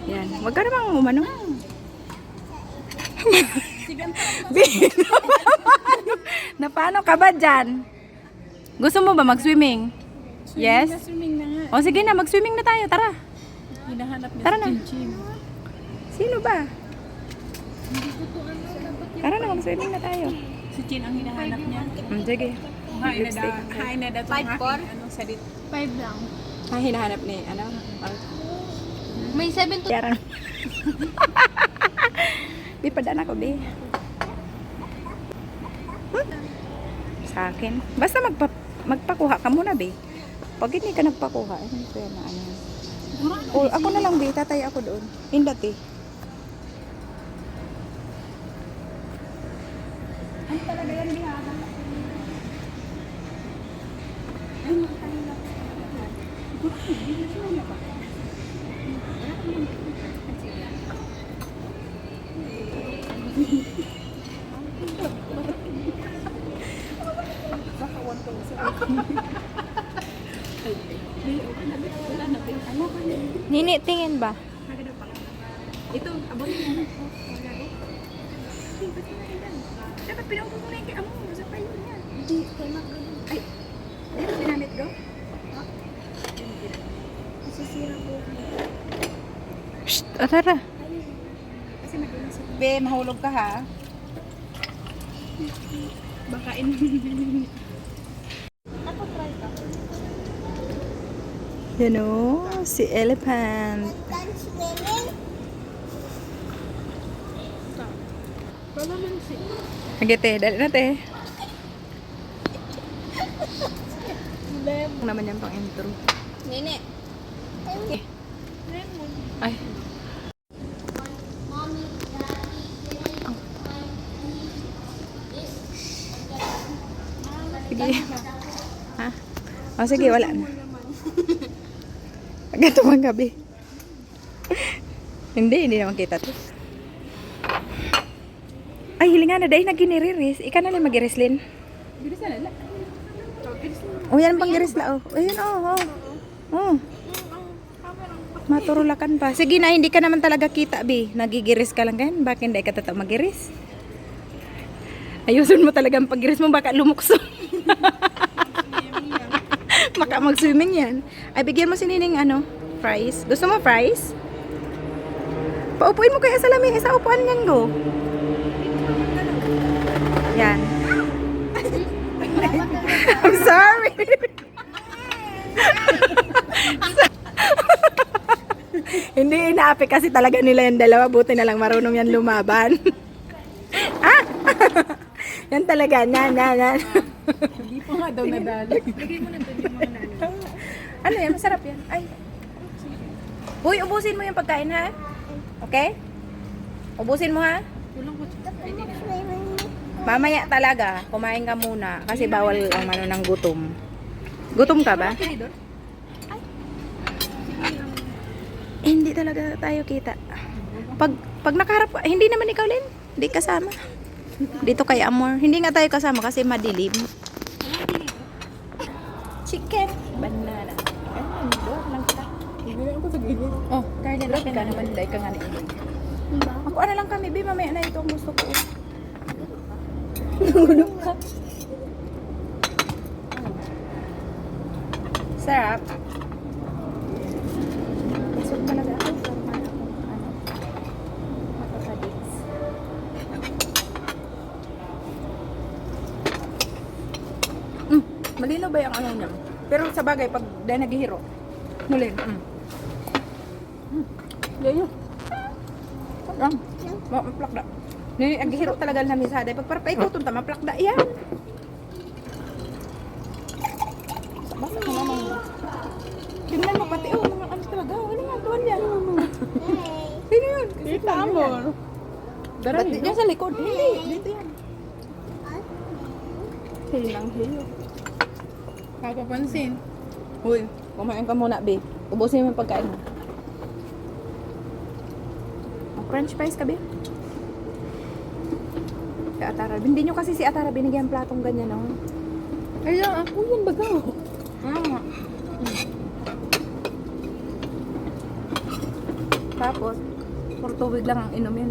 Yan. Huwag ka namang umano. Na paano ka ba dyan? Gusto mo ba mag-swimming? Yes? Swimming na nga. O sige na, mag-swimming na tayo. Tara. Hinahanap niya Tara si na. Chin-Chin. Sino ba? Tara na, mag-swimming na tayo. Si Chin ang hinahanap niya. Sige. Hi na daw itong aking salit. 5 lang. Hinahanap ni, ano? May 7 to... Yaran. Bi, padaan ako, Bi. Sa akin. Basta magpakuha ka muna, Bi. Pag hindi ka nagpakuha, hindi ko yan na ano. O, ako na lang, Bi. Tatay ako doon. Hindat, eh. Ano talaga yan, Bi, ha? Nini, tingin ba? Ito, abot niya. Dapat pinaupo mo na yung kay Amo. Sa payo niya. Hindi, kay Mac. Ay, ito sinamit ko? Masisira po. Shh, tara. Kasi madulas ako. Be, mahulog ka, ha? Baka Ako try ka. Yan o, si Elephant. Done swimming? wala man si. Sige, te. Dali na, te. Kung naman yan pang intro. Nene. Ay. Mommy, Sige. Ha? O, sige, wala na. Ganito bang gabi? Hindi naman kita to. Ay, hilinga na dahil nag-giniriris. Ika na lang mag-irislin. Bilis na lala. O, yan pang girisla, o. Ayun, o. O. Maturulakan pa. Sige na, hindi ka naman talaga kita, Bi. Nagigiris ka lang ganyan. Bakit hindi ka tata magiris? Ayusin mo talaga ang paggiris mo. Baka lumukso. Baka mag-swimming yan. Ay, bigyan mo si Nining, ano, fries. Gusto mo fries? Paupuin mo kaya sa lamig. Sa upuan niyan, go. Yan. I'm sorry. Hindi inaapi kasi talaga nila yung dalawa. Buti na lang marunong yan lumaban. Ah! Yan talaga. Yan. Hindi pa nga daw nadali. Lagay mo na doon yung mga nalo. Ano yan? Masarap yan. Ay. Uy, ubusin mo yung pagkain, ha? Okay? Ubusin mo, ha? Tulong ko. Mamaya talaga, kumain ka muna. Kasi bawal ang ano ng gutom. Gutom ka ba? Hindi talaga tayo kita. Pag nakaharap ka, hindi naman ikaw, Lin. Hindi kasama. Dito kay Amor. Hindi nga tayo kasama kasi madilim. Chicken. Banana. Doon lang kita. Hindi ako sa gilid. Oh, Carla, lapit ka naman. Dahil ka nga na Ako ano lang kami, Bi. Mamaya na ito ang gusto ko. Nangulog ka. Sarap. Isog talaga ako. Sarap ako. Makakadits. Malinaw ba yung ano niya? Pero sa bagay, pag dahil naghihiro, mulin. Yan yun. Lang. Maplakda. Naghihiro talaga lang sa haday. Pag para paikuton ta, maplakda yan. Basta mo naman. Tingnan mo pati, oh, mga ano talaga. Ano nga, tuwan yan. Sino yun? Kita Amor. Ba't dyan sa likod? Hindi, dito yan. Hilang hiyo. Papapansin. Uy, kumain ka muna, babe. Ubusin mo yung pagkain mo. French fries ka, babe. Si Atara. Hindi nyo kasi si Atara binigyan platong ganyan, no? Ay, ako yan baga. Tapos, puro tubig lang ang inumin.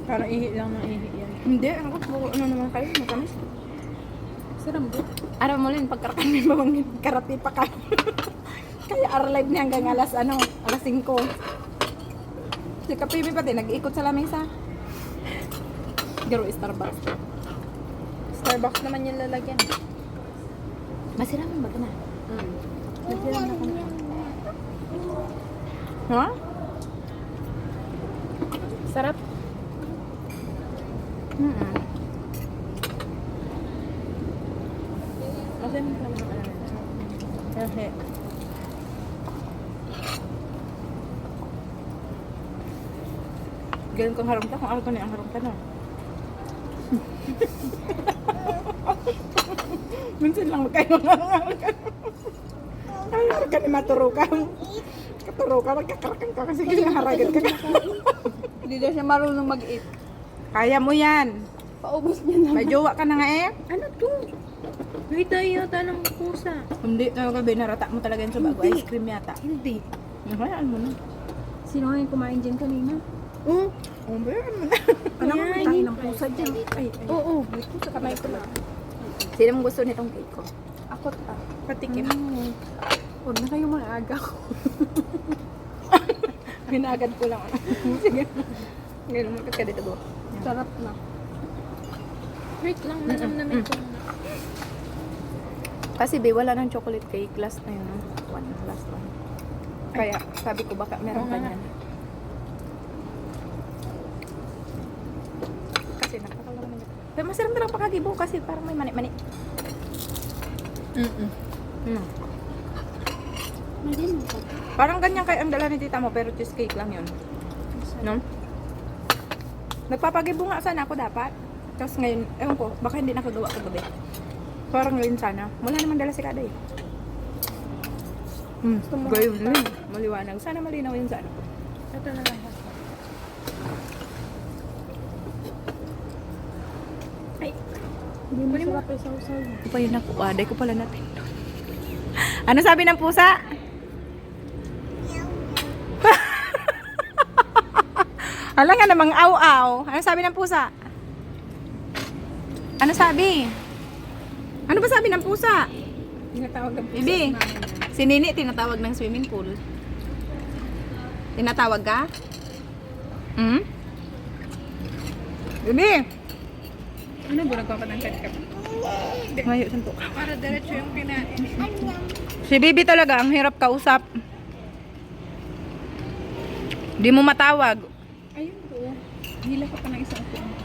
Parang ihi lang ng ihi yan. Hindi, ako puro ano naman kayo, matamis. Sarap ba? Araw mo rin, pagkarakan mo bang karati pa ka. Kaya ar-live niya hanggang alas 5. Si Kapimi pati, nag-iikot sa lamesa. Garo Starbucks. Starbucks naman yung lalagyan. Masira mo ba na? Masira na kung Ha? sarap. Kasi mo pa naman alam. Okay. Ganun kang harumta, kung ako na ang harumta na. Minsan lang magkayo nga. Ay, ka ni maturo ka. Katuro ka, magkakarakan ka kasi kinaharagan ka. Hindi daw siya marunong mag-eat. Kaya mo yan. Paubos niya na. May jowa ka na nga eh. Ano to? May tayo yata ng pusa. Hindi, binarata mo talaga yun sa bago. Ice cream yata. Hindi. Nakayaan mo na. Sino nga yung kumain dyan kanina? Oh, bayaan mo na. Ano ka may tayo ng pusa dyan? Ay, Oo, may pusa kamay ko lang. Sino mong gusto nitong cake ko? Ako Patikim. Huwag na kayo maaga ko. Hinagad ko lang. Sige. Ngayon, magkat ka dito, bo. Sarap na. Wait lang, nanamnamin ko na. Kasi be, wala ng chocolate cake. Last na yun. Last one. Kaya, sabi ko baka meron Oo pa nga. niyan. Kasi napakalaman na. Pero masarap na lang pakagibo kasi parang may mani-mani. Parang ganyan kayo ang dala ni tita mo, pero cheesecake lang yun. No? Nagpapagibo nga sana ako dapat. Tapos ngayon, ewan ko, baka hindi nakagawa ko gabi. Parang ngayon sana. Wala naman dala si Kada eh. Gayon na. Maliwanag. Sana malinaw yun sa ano. Ito na lang. Ay, Hindi mo sarap yung sausaw. ito pa yun ako. Aday ko pala natin. Ano sabi ng pusa? Alam nga namang aw-aw. Ano sabi ng pusa? Ano sabi? Ano ba sabi ng pusa? Tinatawag ang pusa Bibi, sa mama niya. si Nini tinatawag ng swimming pool. Tinatawag ka? Hmm? Bibi! Ano ba nagpapatangkad ka? Ngayon, santo ka. Para diretso yung kinain. Si Bibi talaga, ang hirap kausap. Di mo matawag. Ayun po. Hila ka pa ng isang upo.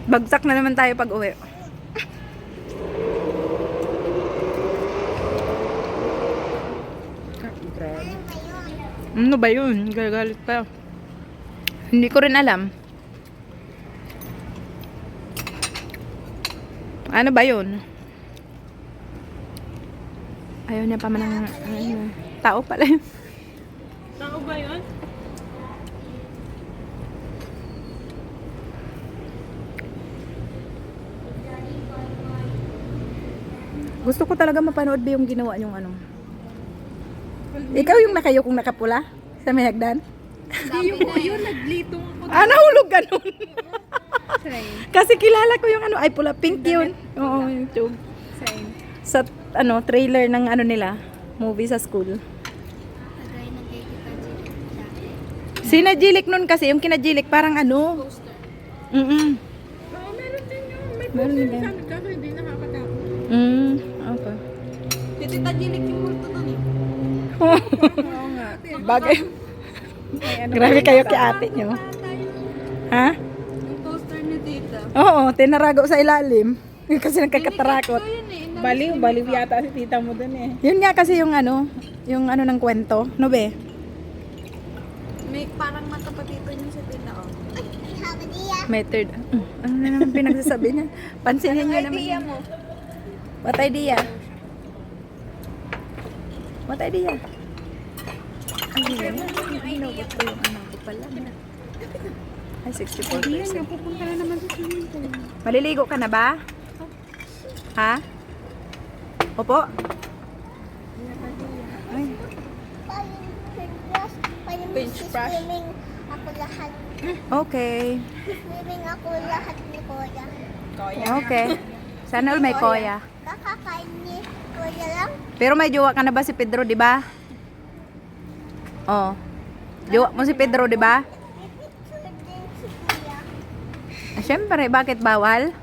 Bagsak na naman tayo pag uwi. Grabe. Ano ba yun? Gagalit pa. Hindi ko rin alam. Ano ba yun? Ayaw niya pa man ng tao pala yun. Tao ba yun? Gusto ko talaga mapanood ba yung ginawa niyong ano. Ikaw yung nakayukong nakapula sa may hagdan? Hindi yung yun, naglitong ako. Ah, nahulog ka nun. Same. Kasi kilala ko yung ano, ay pula pink yun. Oo, YouTube. Same. Sa ano, trailer ng ano nila, movie sa school. Sinajilik nun kasi, yung kinajilik parang ano. Poster. Mm-mm. Oo, meron din yun. May Meron poster din. sa amin kaso hindi nakakatakot. Okay. Tita Jilik yung multo dun eh. Oo nga. Bagay. May ano Grabe kayo kay ate nyo. Ha? Yung poster ni tita. Oo, tinarago sa ilalim. Kasi nagkakatarakot. Yun eh. Baliw yata si tita mo dun eh. Yun nga kasi yung ano ng kwento. No be? May parang matapatito niyo sa tita oh. May third. Ano na naman pinagsasabi niya? Pansinin niyo naman. Idea yun. mo. What idea? What idea? Ay, inabot ko yung ano ko pala. Ay, 64%. Pupunta na naman sa swimming pool. Maliligo ka na ba? Ha? Opo? Ay, Bench press. Swimming ako lahat. Okay. Swimming ako lahat ni Kuya. Okay. Sana all may koya. Kakakain ni Kuya lang. Pero may jowa ka na ba si Pedro, di ba? Oh. Jowa mo si Pedro, di ba? May picture din si Kuya. Siyempre, bakit bawal?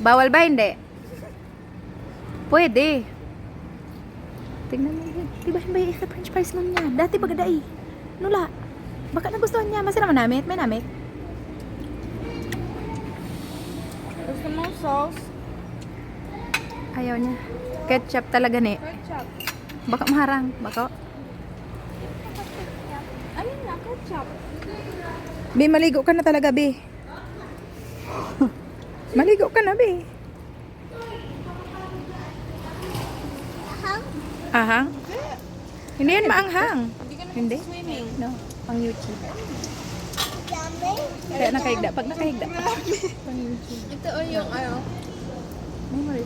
Bawal ba hindi? Pwede. Tingnan mo yun. Di ba ba yung isa french fries nun niya? Dati bagadai. Nula. Baka nagustuhan niya. Masarap man namit. May namit. Gusto mo sauce? Ayaw niya. Ketchup talaga ni. Ketchup. Baka maharang. Baka. Ayun na, ketchup. Bi, maligo ka na talaga, Bi. Maligo ka na, Bi. Ahang. Ahang? Hindi yan maanghang. Hindi ka na Hindi? swimming. No. Pang YouTube. Dami. Kaya nakahigda. Pag nakahigda. Ito o yung ano. Memory.